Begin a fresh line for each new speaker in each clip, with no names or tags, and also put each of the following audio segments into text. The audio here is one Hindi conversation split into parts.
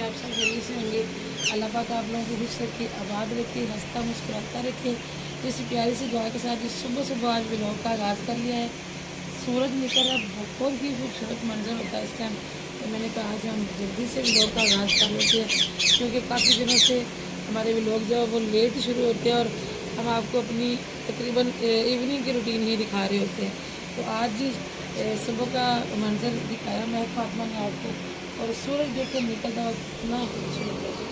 आप सब जल्दी से होंगे। अल्लाह पाक आप लोगों को खुश रखे, आबाद रखे, हंसता मुस्कुराता रखे। इस प्यारी सी दुआ के साथ इस सुबह सुबह आज व्लॉग का आगाज़ कर लिया है। सूरज निकल रहा, बहुत ही खूबसूरत मंजर होता है इस टाइम। तो मैंने कहा आज हम जल्दी से व्लॉग का आगाज़ कर लेते हैं, क्योंकि काफ़ी दिनों से हमारे व्लॉग जो है वो लेट शुरू होते हैं और हम आपको अपनी तकरीबन इवनिंग की रूटीन ही दिखा रहे होते हैं। तो आज सुबह का मंजर दिखाया मैं फातिमा ने आपको, और सूरज देख कर निकलता वक्त इतना खूबसूरत है।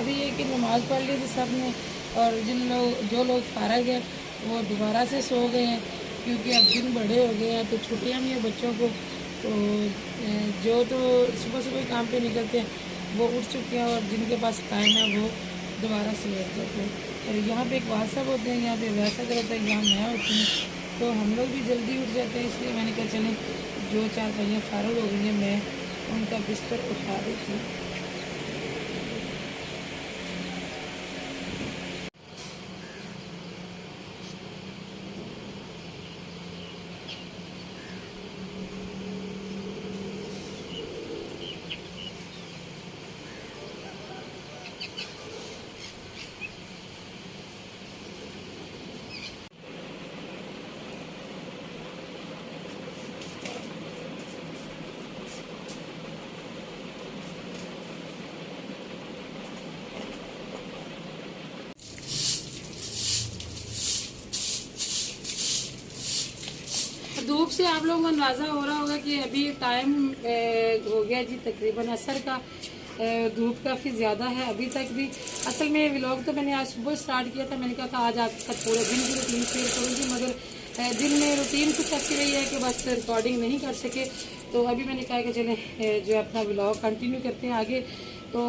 अभी ये कि नमाज़ पढ़ ली थी सब ने, और जो लोग फारग है वो दोबारा से सो गए हैं, क्योंकि अब दिन बड़े हो गए हैं तो छुट्टियाँ भी हैं बच्चों को। तो जो तो सुबह सुबह काम पे निकलते हैं वो उठ चुके हैं, और जिनके पास टाइम है वो दोबारा से उठ जाते हैं। और यहाँ पे एक वाट्सअप होते हैं, यहाँ पे वैसा होता है, यहाँ मैं होती हूँ, तो हम लोग भी जल्दी उठ जाते हैं। इसलिए मैंने कहा चलें जो चार पहियाँ फारग हो गई हैं मैं उनका बिस्तर उठा देती हूँ। धूप से आप लोगों को अंदाज़ा हो रहा होगा कि अभी टाइम हो गया जी तकरीबन असर का। धूप काफ़ी ज़्यादा है अभी तक भी। असल में व्लॉग तो मैंने आज सुबह स्टार्ट किया था, मैंने कहा था आज आपका थोड़े दिन की रूटीन शेयर करूँगी, मगर दिन में रूटीन कुछ ऐसी रही है कि बस रिकॉर्डिंग नहीं कर सके। तो अभी मैंने कहा कि चलें जो अपना व्लॉग कंटिन्यू करते हैं आगे। तो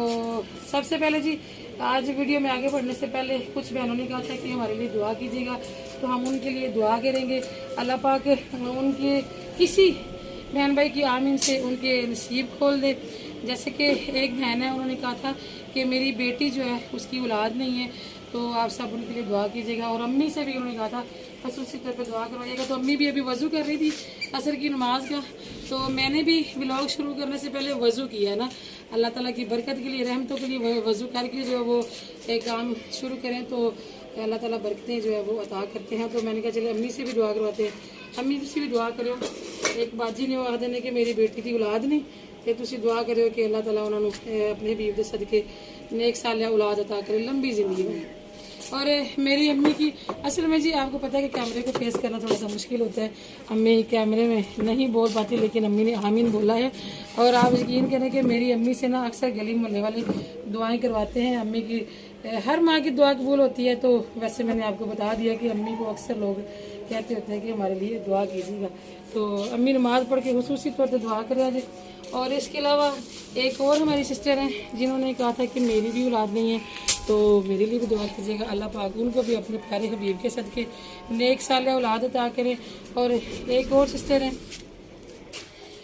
सबसे पहले जी आज वीडियो में आगे बढ़ने से पहले कुछ बहनों ने कहा था कि हमारे लिए दुआ कीजिएगा, तो हम उनके लिए दुआ करेंगे। अल्लाह पाक उनके किसी बहन भाई की आमीन से उनके नसीब खोल दे। जैसे कि एक बहन है, उन्होंने कहा था कि मेरी बेटी जो है उसकी औलाद नहीं है, तो आप सब उनके लिए दुआ कीजिएगा। और अम्मी से भी उन्होंने कहा था खसूसी तौर पर दुआ करवाइएगा। तो अम्मी भी अभी वज़ू कर रही थी असर की नमाज का, तो मैंने भी व्लॉग शुरू करने से पहले वज़ू किया ना, अल्लाह ताला की बरकत के लिए, रहमतों के लिए वज़ू करके जो है वो एक काम शुरू करें तो अल्लाह ताला बरकतें जो है वो अता करते हैं। तो मैंने कहा चले अम्मी से भी दुआ करवाते हैं, अम्मी से भी दुआ करो। एक बाजी ने आखदे ने कि मेरी बेटी की औलाद नहीं, तो तुसी दुआ करो कि अल्लाह ताला उन्होंने अपने बीब दे सदके नेक साल औलाद अता करे, लंबी जिंदगी में। और मेरी अम्मी की असल में जी आपको पता है कि कैमरे को फेस करना थोड़ा सा मुश्किल होता है। अम्मी कैमरे में नहीं बोल पाती, लेकिन अम्मी ने आमीन बोला है। और आप यकीन करें कि मेरी अम्मी से ना अक्सर गली मोहल्ले वाले दुआएं करवाते हैं। अम्मी की हर माँ की दुआ कबूल होती है। तो वैसे मैंने आपको बता दिया कि अम्मी को अक्सर लोग कहते होते हैं कि हमारे लिए दुआ कीजिएगा। तो अम्मी नमाज़ पढ़ के खुसूसी तौर पर दुआ करें आज। और इसके अलावा एक और हमारी सिस्टर हैं जिन्होंने कहा था कि मेरी भी औलाद नहीं है, तो मेरे लिए भी दुआ कीजिएगा। अल्लाह पाक उनको भी अपने प्यारे हबीब के सदके नेक साल औलाद अता करें। और एक और सिस्टर हैं,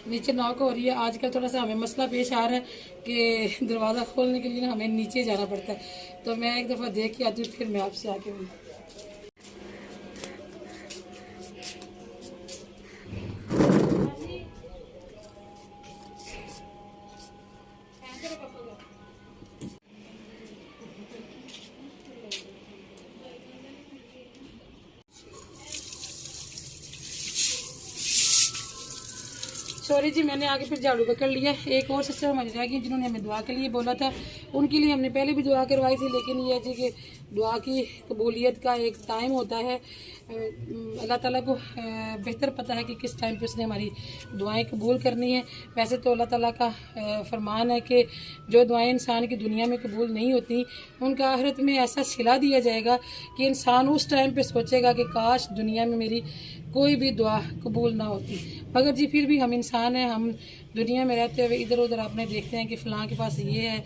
नीचे नॉक हो रही है। आजकल थोड़ा सा हमें मसला पेश आ रहा है कि दरवाज़ा खोलने के लिए ना हमें नीचे जाना पड़ता है। तो मैं एक दफ़ा देख के आती हूँ, फिर मैं आपसे आके मिलूँ। सॉरी जी, मैंने आगे फिर झाड़ू पकड़ लिया। एक और सिस्टर हमारी रह गई जिन्होंने हमें दुआ के लिए बोला था, उनके लिए हमने पहले भी दुआ करवाई थी। लेकिन ये जी कि दुआ की कबूलियत का एक टाइम होता है, अल्लाह ताला को बेहतर पता है कि किस टाइम पे उसने हमारी दुआएं कबूल करनी है। वैसे तो अल्लाह ताला का फरमान है कि जो दुआएं इंसान की दुनिया में कबूल नहीं होती उनका आखिरत में ऐसा सिला दिया जाएगा कि इंसान उस टाइम पे सोचेगा कि काश दुनिया में मेरी कोई भी दुआ कबूल ना होती। मगर जी फिर भी हम इंसान हैं, हम दुनिया में रहते हुए इधर उधर अपने देखते हैं कि फ़लाँ के पास ये है,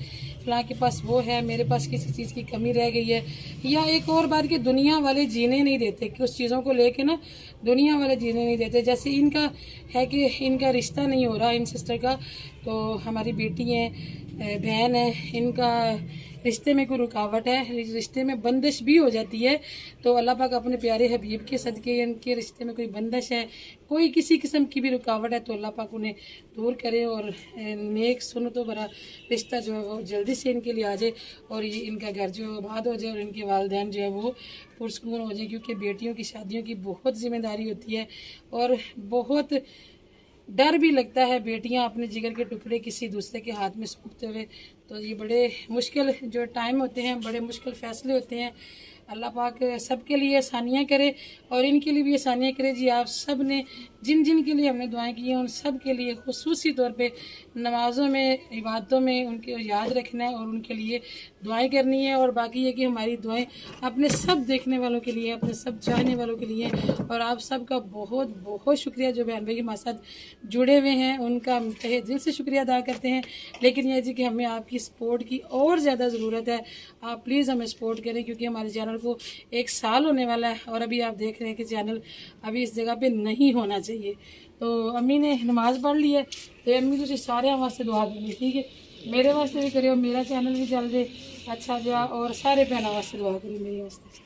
फ़लाँ के पास वो है, मेरे पास किसी चीज़ की कमी रह गई है। या एक और बात कि दुनिया वाले जीने नहीं देते, कि उस चीज़ों को लेके ना दुनिया वाले जीने नहीं देते। जैसे इनका है कि इनका रिश्ता नहीं हो रहा इन सिस्टर का, तो हमारी बेटी हैं, बहन है, रिश्ते में कोई रुकावट है, रिश्ते में बंदिश भी हो जाती है, तो अल्लाह पाक अपने प्यारे हबीब के सदके इनके रिश्ते में कोई बंदिश है, कोई किसी किस्म की भी रुकावट है, तो अल्लाह पाक उन्हें दूर करे और नेक सुन्नतों भरा रिश्ता जो है वो जल्दी से इनके लिए आ जाए और ये इनका घर जो आबाद हो जाए और इनके वालिदैन जो है वो पुरसकून हो जाए। क्योंकि बेटियों की शादियों की बहुत जिम्मेदारी होती है और बहुत डर भी लगता है बेटियां अपने जिगर के टुकड़े किसी दूसरे के हाथ में सौंपते हुए। तो ये बड़े मुश्किल जो टाइम होते हैं, बड़े मुश्किल फ़ैसले होते हैं। अल्लाह पाक सबके लिए आसानियाँ करे और इनके लिए भी आसानियाँ करे। जी आप सब ने जिन जिन के लिए हमने दुआएं की हैं उन सब के लिए खुसूसी तौर पे नमाज़ों में, इबादतों में उनके याद रखना है और उनके लिए दुआएं करनी है। और बाकी ये कि हमारी दुआएं अपने सब देखने वालों के लिए, अपने सब चाहने वालों के लिए। और आप सब का बहुत बहुत शुक्रिया जो बहन भाई हमारे साथ जुड़े हुए हैं, उनका हम तहे दिल से शुक्रिया अदा करते हैं। लेकिन यह जी कि हमें आपकी सपोर्ट की और ज़्यादा ज़रूरत है। आप प्लीज़ हमें सपोर्ट करें क्योंकि हमारे चैनल को 1 साल होने वाला है और अभी आप देख रहे हैं कि चैनल अभी इस जगह पे नहीं होना चाहिए। तो अम्मी ने नमाज़ पढ़ ली है, तो अम्मी तुझे सारे वास्ते दुआ करनी, ठीक है, मेरे वास्ते भी करियो, मेरा चैनल भी चल जाए अच्छा जा, और सारे भैन वास्ते दुआ करियो मेरे वास्ते।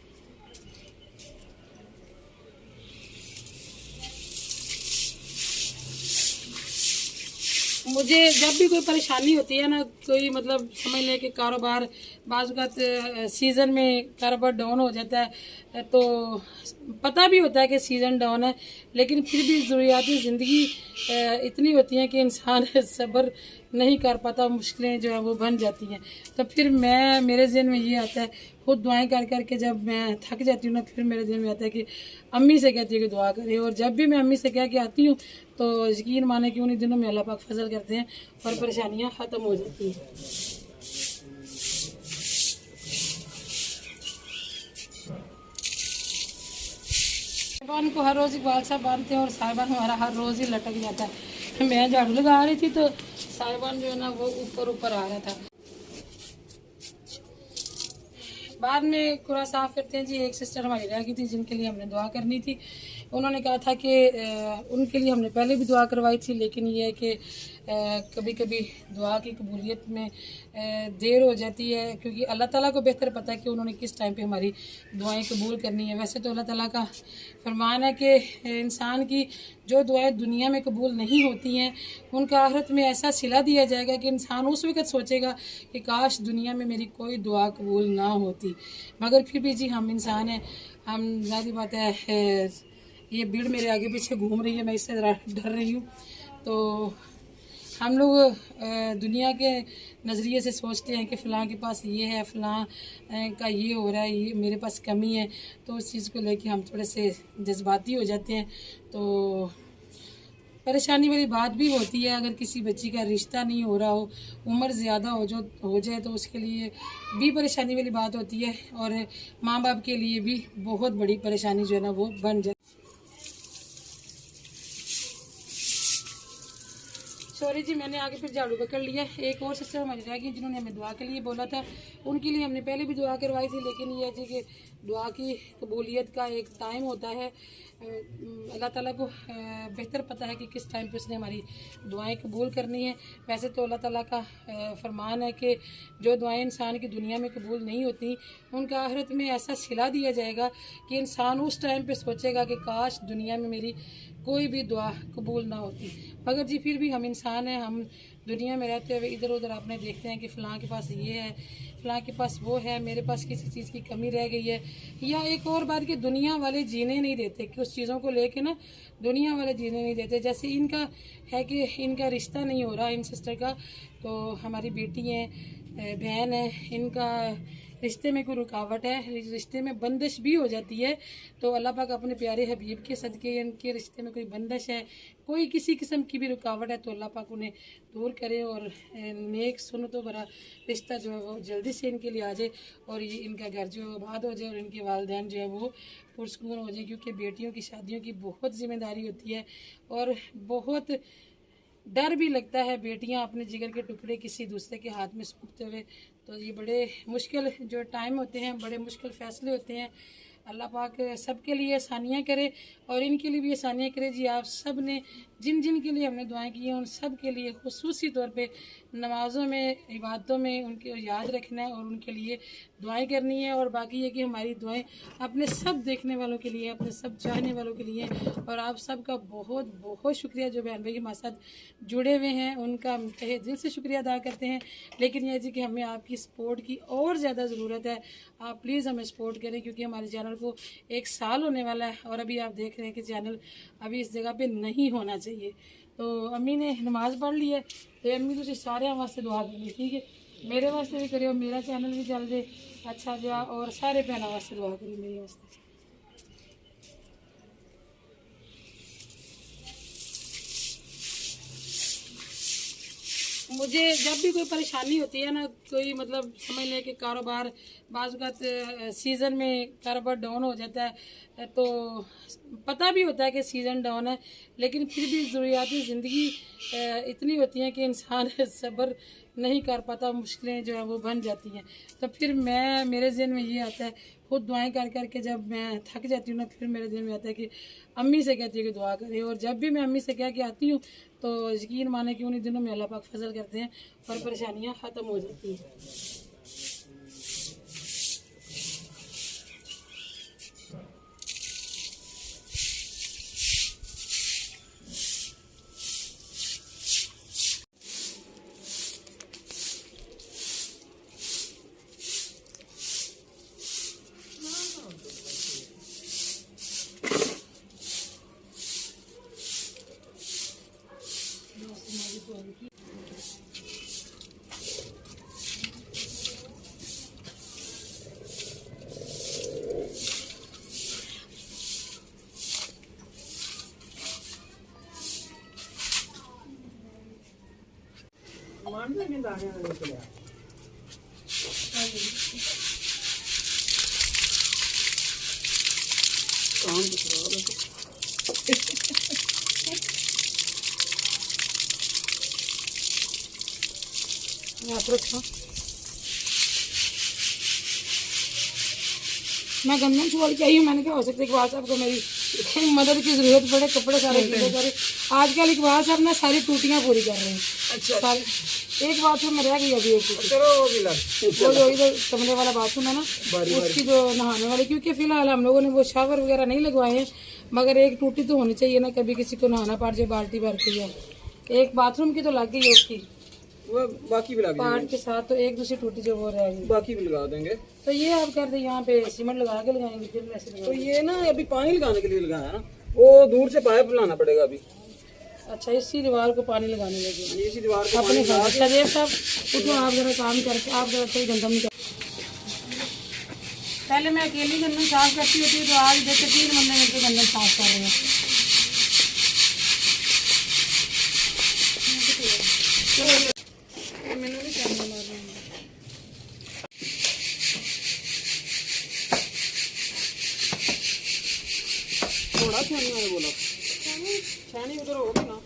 मुझे जब भी कोई परेशानी होती है ना, कोई मतलब समझ लें कि कारोबार बाज़ सीज़न में कारोबार डाउन हो जाता है, तो पता भी होता है कि सीज़न डाउन है, लेकिन फिर भी ज़रूरियाती ज़िंदगी इतनी होती हैं कि इंसान सब्र नहीं कर पाता, मुश्किलें जो है वो बन जाती हैं। तो फिर मेरे ज़हन में ये आता है, खुद दुआएं कर कर के जब मैं थक जाती हूँ ना, फिर मेरे ज़हन में आता है कि अम्मी से कहती हूँ कि दुआ करें। और जब भी मैं अम्मी से कह के आती हूँ तो यकीन माने कि उन्हीं दिनों में अल्लाह पाक फजल करते हैं और परेशानियाँ ख़त्म हो जाती हैं। साहिबान को हर रोज़ इकबाल साहब बांधते हैं और साहिबान हमारा हर रोज़ ही लटक जाता है। मैं झाड़ू लगा रही थी तो साहिबान जो है ना वो ऊपर ऊपर आ रहा था। बाद में कूड़ा साफ़ करते हैं जी। एक सिस्टर हमारी रह गई थी जिनके लिए हमने दुआ करनी थी। उन्होंने कहा था कि उनके लिए हमने पहले भी दुआ करवाई थी, लेकिन ये है कि कभी कभी दुआ की कबूलियत में देर हो जाती है, क्योंकि अल्लाह ताला को बेहतर पता है कि उन्होंने किस टाइम पे हमारी दुआएं कबूल करनी है। वैसे तो अल्लाह ताला का फरमान है कि इंसान की जो दुआएं दुनिया में कबूल नहीं होती हैं उनका आखिरत में ऐसा सिला दिया जाएगा कि इंसान उस वक्त सोचेगा कि काश दुनिया में मेरी कोई दुआ कबूल ना होती। मगर फिर भी जी हम इंसान हैं, हम ज़ाहिर बात है ये भीड़ मेरे आगे पीछे घूम रही है, मैं इससे डर रही हूँ। तो हम लोग दुनिया के नज़रिए से सोचते हैं कि फ़लाँ के पास ये है, फ़लाँ का ये हो रहा है, ये मेरे पास कमी है, तो उस चीज़ को लेके हम थोड़े से जज्बाती हो जाते हैं। तो परेशानी वाली बात भी होती है अगर किसी बच्ची का रिश्ता नहीं हो रहा हो, उम्र ज़्यादा हो जाए तो उसके लिए भी परेशानी वाली बात होती है और माँ बाप के लिए भी बहुत बड़ी परेशानी जो है ना वो बन जाती है। सॉरी जी, मैंने आगे फिर झाड़ू पकड़ लिया। एक और सिस्टर हमारी रह गई जिन्होंने हमें दुआ के लिए बोला था, उनके लिए हमने पहले भी दुआ करवाई थी, लेकिन यह जी कि दुआ की कबूलियत का एक टाइम होता है। अल्लाह ताला को बेहतर पता है कि किस टाइम पे उसने हमारी दुआएं कबूल करनी है। वैसे तो अल्लाह ताला का फरमान है कि जो दुआएं इंसान की दुनिया में कबूल नहीं होती उनका आखिरत में ऐसा सिला दिया जाएगा कि इंसान उस टाइम पे सोचेगा कि काश दुनिया में मेरी कोई भी दुआ कबूल ना होती। मगर जी फिर भी हम इंसान हैं, हम दुनिया में रहते हुए इधर उधर अपने देखते हैं कि फ़लाँ के पास ये है, फ़लाँ के पास वो है, मेरे पास किसी चीज़ की कमी रह गई है। या एक और बात कि दुनिया वाले जीने नहीं देते, कि उस चीज़ों को लेके ना दुनिया वाले जीने नहीं देते। जैसे इनका है कि इनका रिश्ता नहीं हो रहा इन सिस्टर का, तो हमारी बेटी है, बहन है, इनका रिश्ते में कोई रुकावट है, रिश्ते में बंदिश भी हो जाती है, तो अल्लाह पाक अपने प्यारे हबीब के सदके इनके रिश्ते में कोई बंदिश है, कोई किसी किस्म की भी रुकावट है, तो अल्लाह पाक उन्हें दूर करे और नेक सुन्नतों भरा रिश्ता जो है वो जल्दी से इनके लिए आ जाए और ये इनका घर जो आबाद हो जाए और इनके वालिदैन जो है वो पुरसकून हो जाए। क्योंकि बेटियों की शादियों की बहुत जिम्मेदारी होती है और बहुत डर भी लगता है बेटियां अपने जिगर के टुकड़े किसी दूसरे के हाथ में सौंपते हुए। तो ये बड़े मुश्किल जो टाइम होते हैं, बड़े मुश्किल फ़ैसले होते हैं। अल्लाह पाक सबके लिए आसानियाँ करे और इनके लिए भी आसानियाँ करे जी। आप सब ने जिन जिन के लिए हमने दुआएं की हैं उन सब के लिए खुसूसी तौर पे नमाज़ों में, इबादतों में उनके याद रखना है और उनके लिए दुआएं करनी है। और बाकी ये कि हमारी दुआएं अपने सब देखने वालों के लिए, अपने सब चाहने वालों के लिए। और आप सब का बहुत बहुत शुक्रिया जो बहन भाई हमारे साथ जुड़े हुए हैं, उनका हम तहे दिल से शुक्रिया अदा करते हैं। लेकिन यह जी कि हमें आपकी सपोर्ट की और ज़्यादा ज़रूरत है। आप प्लीज़ हमें सपोर्ट करें क्योंकि हमारे चैनल को 1 साल होने वाला है और अभी आप देख रहे हैं कि चैनल अभी इस जगह पे नहीं होना चाहिए। तो अम्मी ने नमाज़ पढ़ ली है तो अम्मी तुम सारे वास्ते दुआ करिए, ठीक है? मेरे वास्ते भी करियो, मेरा चैनल भी चल जाए अच्छा जा, और सारे भैनों वास्ते दुआ करिए मेरे वास्ते। मुझे जब भी कोई परेशानी होती है ना, कोई मतलब समझ लें कि कारोबार बाज़ सीज़न में कारोबार डाउन हो जाता है, तो पता भी होता है कि सीज़न डाउन है, लेकिन फिर भी ज़रूरियाती ज़िंदगी इतनी होती हैं कि इंसान सब्र नहीं कर पाता, मुश्किलें जो है वो बन जाती हैं। तो फिर मेरे ज़हन में ये आता है, खुद दुआएं कर कर के जब मैं थक जाती हूँ ना, फिर मेरे ज़हन में आता है कि अम्मी से कहती हूँ कि दुआ करें। और जब भी मैं अम्मी से कह के आती हूँ तो यकीन माने कि उन्हीं दिनों में अल्लाह पाक फजल करते हैं और परेशानियाँ ख़त्म हो जाती हैं। आप रखो, मैं गंदम छोड़ के आई हूँ। मैंने क्या हो सकता है इकबाल साहब को मेरी मदद की ज़रूरत पड़े, कपड़े सारे गीले करे। आजकल इकबाल साहब ना सारी टूटियाँ पूरी कर रहे हैं। अच्छा, एक बाथरूम में रह गई अभी एक वो जो इधर कमरे वाला बाथरूम है ना, उसकी जो नहाने वाली, क्योंकि फिलहाल हम लोगों ने वो शावर वगैरह नहीं लगवाए हैं, मगर एक टूटी तो होनी चाहिए ना, कभी किसी को नहाना पड़ जाए बाल्टी भर के। या एक बाथरूम की तो लग गई है उसकी,
वो बाकी भी लगा
पार्ट के साथ, तो एक दूसरी टूटी जो वो रह गई,
बाकी भी लगा देंगे।
तो ये आप कर दे यहाँ पे सीमेंट लगा के लगाएंगे, फिर ऐसे
तो ये ना अभी पानी लगाने के लिए लगाया ना, वो दूर से पाइप लाना पड़ेगा अभी।
अच्छा, इसी दीवार को पानी लगाने लगे
इसी दीवार को
अपने साथ। सदैव साहब उठो, आप जरा काम करके आप जरा सही गंदम नहीं कर। पहले मैं अकेली गंदम साफ करती होती तो आज देखते 3 बंदे मिलकर गंदम साफ कर रहे हैं। मैंने भी कैमरा मार रहे हैं।
थोड़ा छानी मैंने बोला, छानी उधर होगी ना।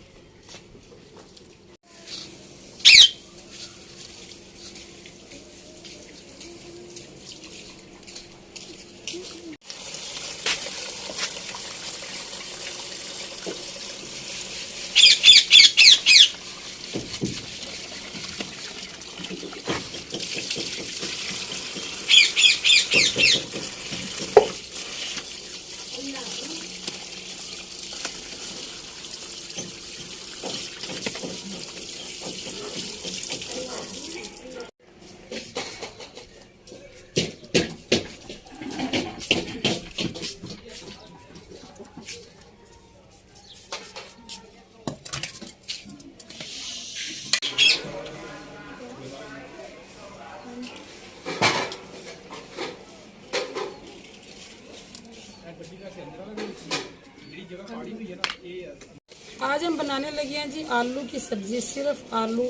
आज हम बनाने लगे हैं जी आलू की सब्जी। सिर्फ आलू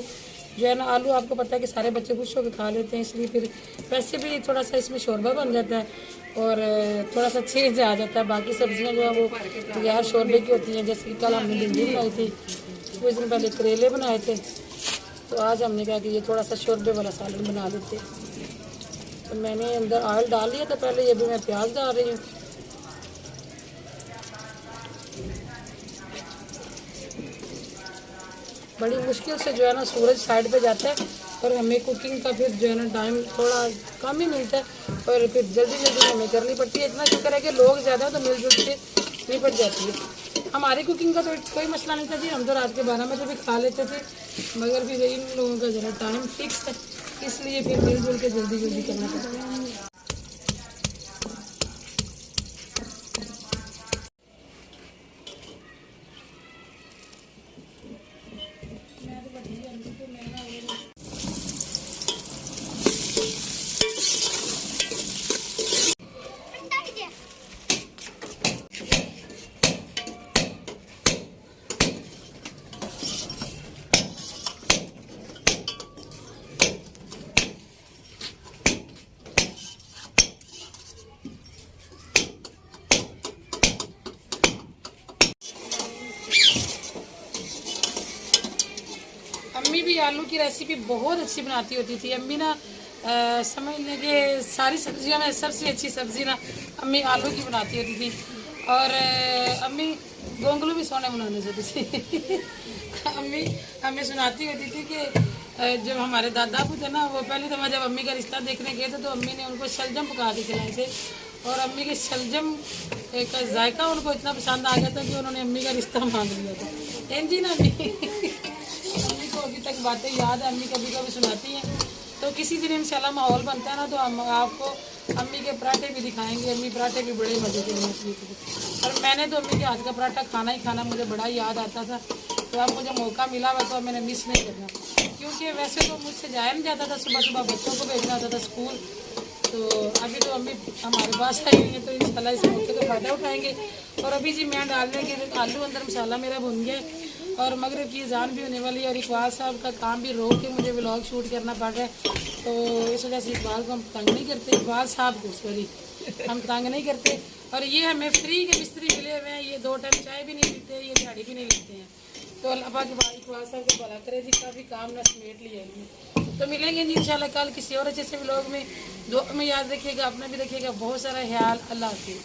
जो है ना, आलू आपको पता है कि सारे बच्चे खुश होकर खा लेते हैं, इसलिए फिर वैसे भी थोड़ा सा इसमें शोरबा बन जाता है और थोड़ा सा चेंज आ जाता है। बाकी सब्जियां जो है वो तैयार शोरबे की होती हैं, जैसे कि कल हमने भिंडी बनाई थी, कुछ दिन पहले करेले बनाए थे, तो आज हमने कहा कि ये थोड़ा सा शोरबे वाला सालन बना लेते। तो मैंने अंदर ऑयल डाल लिया था पहले, ये भी मैं प्याज डाल रही हूँ बड़ी मुश्किल से जो है ना सूरज साइड पे जाता है और हमें कुकिंग का फिर जो है ना टाइम थोड़ा कम ही मिलता है और फिर जल्दी जल्दी हमें करनी पड़ती है। इतना शुक्र है कि लोग ज़्यादा तो मिलजुल के निपट जाती है। हमारी कुकिंग का तो कोई मसला नहीं था जी, हम तो रात के 12 बजे भी खा लेते थे, मगर फिर इन लोगों का ज़रा टाइम फिक्स है, इसलिए फिर मिलजुल के जल्दी जल्दी करना पड़ता है। अम्मी भी आलू की रेसिपी बहुत अच्छी बनाती होती थी। अम्मी ना समझ लें कि सारी सब्जियों में सबसे अच्छी सब्ज़ी ना अम्मी आलू की बनाती होती थी। और अम्मी गोंगलू भी सोने बनाने होती थी। अम्मी हमें सुनाती होती थी कि जब हमारे दादा को थे ना, वो पहली दफ़ा जब अम्मी का रिश्ता देखने गए थे तो अम्मी ने उनको शलजम पका के खिलाए थे और अम्मी के शलजम का जायका उनको इतना पसंद आ गया था कि उन्होंने अम्मी का रिश्ता मांग लिया था। जी ना अम्मी को अभी तक बातें याद है, अम्मी कभी कभी सुनाती हैं। तो किसी दिन इंशाल्लाह माहौल बनता है ना तो हम आपको अम्मी के पराठे भी दिखाएंगे। अम्मी पराठे भी बड़े मज़े के बनाती थी और मैंने तो अम्मी के हाथ का पराठा खाना ही खाना मुझे बड़ा याद आता था। तो अब मुझे मौका मिला हुआ तो मैंने मिस नहीं करना, क्योंकि वैसे तो मुझसे जाया नहीं जाता था, सुबह सुबह बच्चों को भेजना होता था स्कूल। तो अभी तो अम्मी हमारे पास आई हुई है तो इंशाल्लाह इस मौके का फ़ायदा उठाएंगे। और अभी जी मैं डालने के आलू अंदर मसाला मेरा भुन गया और मगरिब की अज़ान भी होने वाली है और इकबाल साहब का काम भी रोक के मुझे व्लॉग शूट करना पड़ रहा है। तो इस वजह से इकबाल को हम तंग नहीं करते, इकबाल साहब को सॉरी हम तंग नहीं करते। और ये हमें फ्री के मिस्त्री मिले हुए हैं, ये 2 टाइम चाय भी नहीं पीते, ये दिहाड़ी भी नहीं लेते हैं। तो अल्लाह के बाद इकबाल साहब को भला करे जी, काफ़ी काम ना समेट लिया है। तो मिलेंगे जी इंशाल्लाह कल किसी और अच्छे से व्लॉग में। दुआ में याद रखिएगा, अपना भी रखिएगा, बहुत सारा ख्याल। अल्लाह हाफिज़।